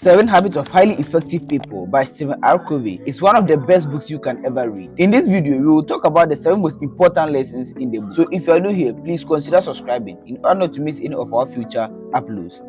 Seven Habits of Highly Effective People by Covey is one of the best books you can ever read. In this video, we will talk about the 7 most important lessons in the book. So if you are new here, please consider subscribing in order not to miss any of our future uploads.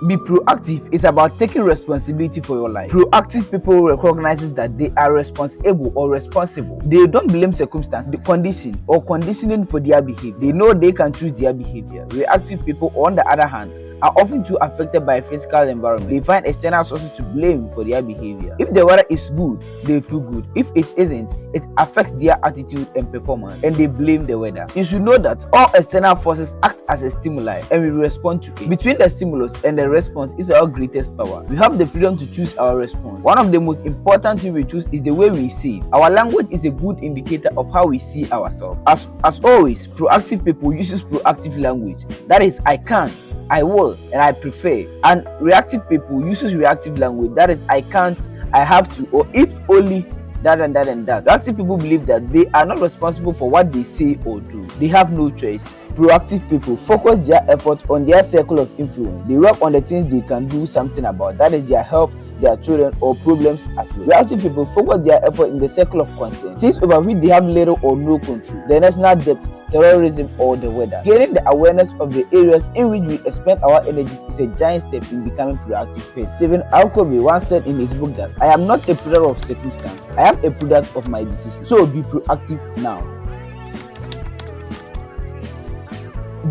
Be proactive is about taking responsibility for your life. Proactive people recognize that they are responsible or responsible. They don't blame circumstances, the condition or conditioning for their behavior. They know they can choose their behavior. Reactive people, on the other hand, are often too affected by physical environment. They find external sources to blame for their behavior. If the weather is good, they feel good. If it isn't, it affects their attitude and performance, and they blame the weather. You should know that all external forces act as a stimuli, and we respond to it. Between the stimulus and the response is our greatest power. We have the freedom to choose our response. One of the most important things we choose is the way we see. Our language is a good indicator of how we see ourselves. As always, proactive people uses proactive language. That is, I can, I will, and I prefer. And reactive people uses reactive language. That is, I can't, I have to, or if only that and that and that. Reactive people believe that they are not responsible for what they say or do. They have no choice. Proactive people focus their efforts on their circle of influence. They work on the things they can do something about. That is their health, their children, or problems at work. Reactive people focus their effort in the circle of concern, things over which they have little or no control. The national debt, terrorism, or the weather. Gaining the awareness of the areas in which we expend our energies is a giant step in becoming proactive person. Covey once said in his book that I am not a product of circumstance, I am a product of my decisions. So be proactive now.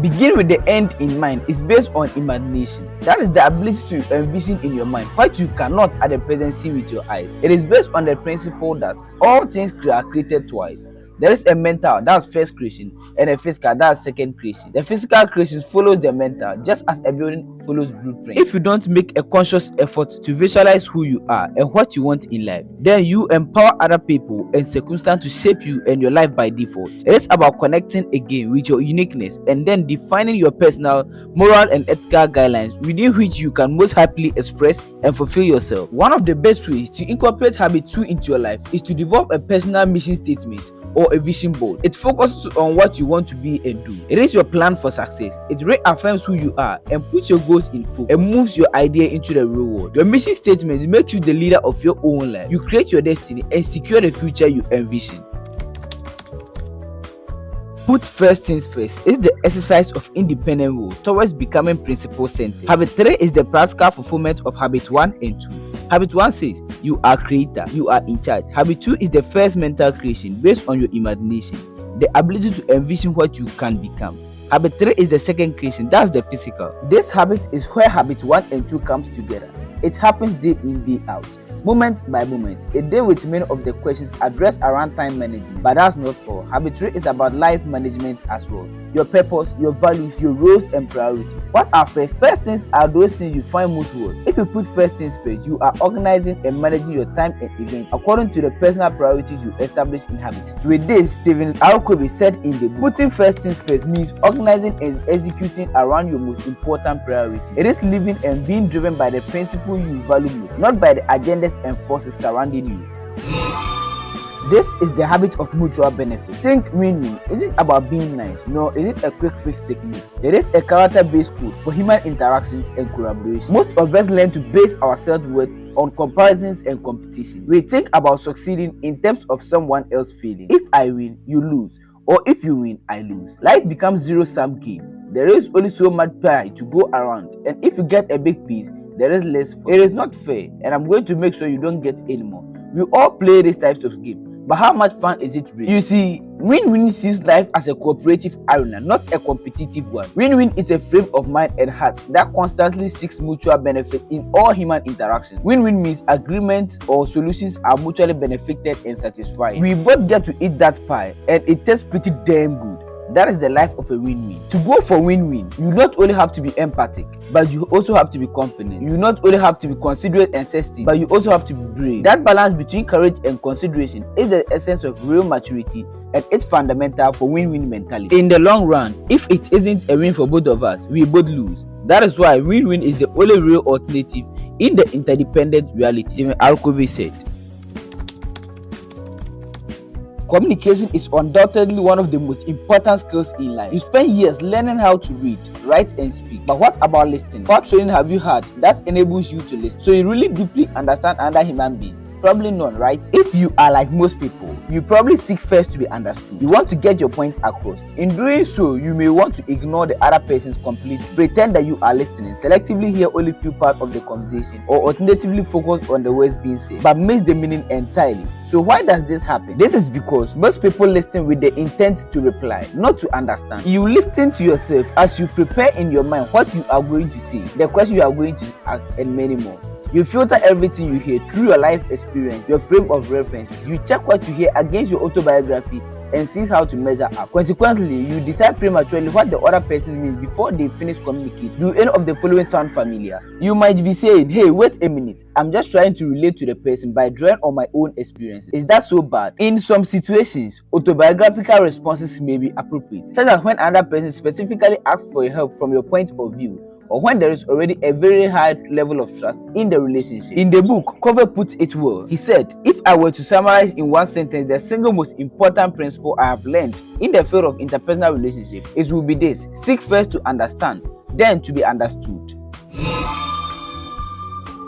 Begin with the end in mind is based on imagination. That is the ability to envision in your mind what you cannot at the present see with your eyes. It is based on the principle that all things are created twice. There is a mental, that's first creation, and a physical, that's second creation. The physical creation follows the mental, just as a building follows blueprint. If you don't make a conscious effort to visualize who you are and what you want in life, then you empower other people and circumstances to shape you and your life by default. It is about connecting again with your uniqueness and then defining your personal, moral, and ethical guidelines within which you can most happily express and fulfill yourself. One of the best ways to incorporate habit 2 into your life is to develop a personal mission statement or a vision board. It focuses on what you want to be and do. It is your plan for success. It reaffirms who you are and puts your goals in focus and moves your idea into the real world. Your mission statement makes you the leader of your own life. You create your destiny and secure the future you envision. Put first things first is the exercise of independent will towards becoming principle-centered. Habit 3 is the practical fulfillment of habit 1 and 2. Habit 1 says, you are creator, you are in charge. Habit 2 is the first mental creation based on your imagination, the ability to envision what you can become. Habit 3 is the second creation, that's the physical. This habit is where habit 1 and 2 comes together. It happens day in, day out, moment by moment, a day with many of the questions addressed around time management. But that's not all. Habit 3 is about life management as well. Your purpose, your values, your roles and priorities. What are first? First things are those things you find most worth. If you put first things first, you are organizing and managing your time and events according to the personal priorities you establish in habits. With this, Covey said in the book, putting first things first means organizing and executing around your most important priorities. It is living and being driven by the principle you value most, not by the agendas and forces surrounding you. This is the habit of mutual benefit. Think win-win. Is it about being nice? No, is it a quick fix technique? It is a character-based code for human interactions and collaboration. Most of us learn to base our self-worth on comparisons and competitions. We think about succeeding in terms of someone else's feeling. If I win, you lose. Or if you win, I lose. Life becomes zero-sum game. There is only so much pie to go around, and if you get a big piece, there is less. It is not fair, and I'm going to make sure you don't get any more. We all play these types of games, but how much fun is it really? You see, win-win sees life as a cooperative arena, not a competitive one. Win-win is a frame of mind and heart that constantly seeks mutual benefit in all human interactions. Win-win means agreements or solutions are mutually benefited and satisfying. We both get to eat that pie, and it tastes pretty damn good. That is the life of a win-win. To go for win-win, you not only have to be empathic, but you also have to be confident. You not only have to be considerate and sensitive, but you also have to be brave. That balance between courage and consideration is the essence of real maturity, and it's fundamental for win-win mentality. In the long run, if it isn't a win for both of us, we both lose. That is why win-win is the only real alternative in the interdependent reality. Covey said. Communication is undoubtedly one of the most important skills in life. You spend years learning how to read, write, and speak. But what about listening? What training have you had that enables you to listen so you really deeply understand another human being? Probably none, right? If you are like most people, you probably seek first to be understood. You want to get your point across. In doing so, you may want to ignore the other person's completely, pretend that you are listening, selectively hear only few parts of the conversation, or alternatively focus on the words being said, but miss the meaning entirely. So why does this happen? This is because most people listen with the intent to reply, not to understand. You listen to yourself as you prepare in your mind what you are going to say, the question you are going to ask, and many more. You filter everything you hear through your life experience, your frame of references. You check what you hear against your autobiography and see how to measure up. Consequently, you decide prematurely what the other person means before they finish communicating. Do any of the following sound familiar? You might be saying, hey, wait a minute, I'm just trying to relate to the person by drawing on my own experiences. Is that so bad? In some situations, autobiographical responses may be appropriate, such as when another person specifically asks for help from your point of view, or when there is already a very high level of trust in the relationship. In the book, Covey puts it well. He said, if I were to summarize in one sentence the single most important principle I have learned in the field of interpersonal relationships, it will be this: seek first to understand, then to be understood.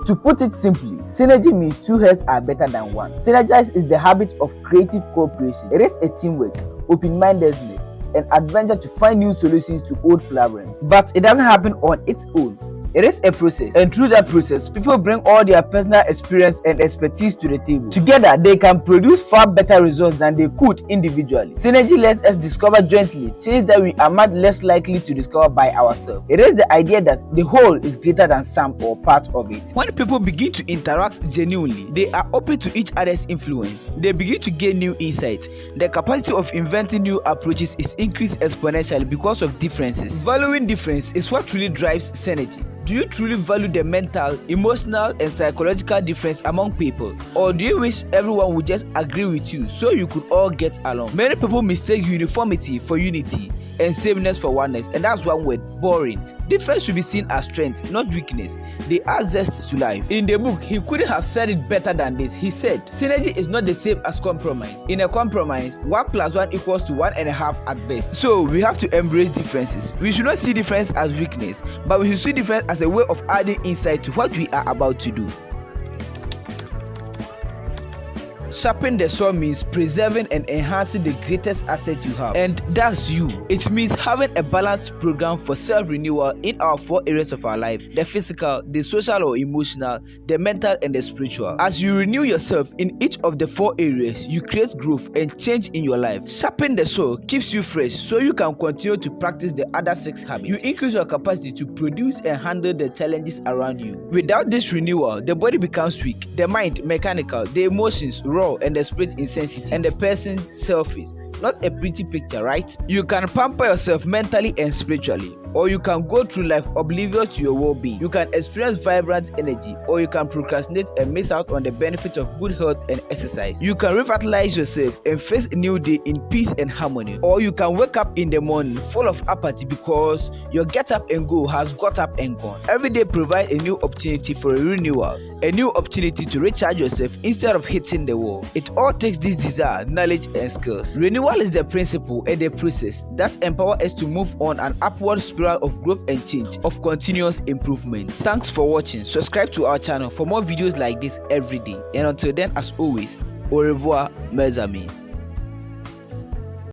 To put it simply, synergy means two heads are better than one. Synergize is the habit of creative cooperation. It is a teamwork, open-mindedness, and adventure to find new solutions to old problems. But it doesn't happen on its own. It is a process, and through that process, people bring all their personal experience and expertise to the table. Together, they can produce far better results than they could individually. Synergy lets us discover jointly things that we are much less likely to discover by ourselves. It is the idea that the whole is greater than some or part of it. When people begin to interact genuinely, they are open to each other's influence. They begin to gain new insights. The capacity of inventing new approaches is increased exponentially because of differences. Valuing difference is what truly drives synergy. Do you truly value the mental, emotional, and psychological difference among people? Or do you wish everyone would just agree with you so you could all get along? Many people mistake uniformity for unity and sameness for oneness, and that's one word: boring. Difference should be seen as strength, not weakness. They add zest to life. In the book, he couldn't have said it better than this. He said, synergy is not the same as compromise. In a compromise, 1 + 1 equals to 1.5 at best. So we have to embrace differences. We should not see difference as weakness, but we should see difference as a way of adding insight to what we are about to do. Sharpen the saw means preserving and enhancing the greatest asset you have, and that's you. It means having a balanced program for self-renewal in our 4 areas of our life: the physical, the social or emotional, the mental, and the spiritual. As you renew yourself in each of the 4 areas, you create growth and change in your life. Sharpen the saw keeps you fresh so you can continue to practice the other 6 habits. You increase your capacity to produce and handle the challenges around you. Without this renewal, the body becomes weak, the mind mechanical, the emotions raw, and the spirit insensitive, and the person selfish. Not a pretty picture, right? You can pamper yourself mentally and spiritually, or you can go through life oblivious to your well-being. You can experience vibrant energy, or you can procrastinate and miss out on the benefits of good health and exercise. You can revitalize yourself and face a new day in peace and harmony, or you can wake up in the morning full of apathy because your get up and go has got up and gone. Every day provides a new opportunity for a renewal, a new opportunity to recharge yourself instead of hitting the wall. It all takes this desire, knowledge, and skills. Renewal is the principle and the process that empower us to move on an upward spiral of growth and change, of continuous improvement. Thanks for watching. Subscribe to our channel for more videos like this every day. And until then, as always, Aurevoire, mes amis.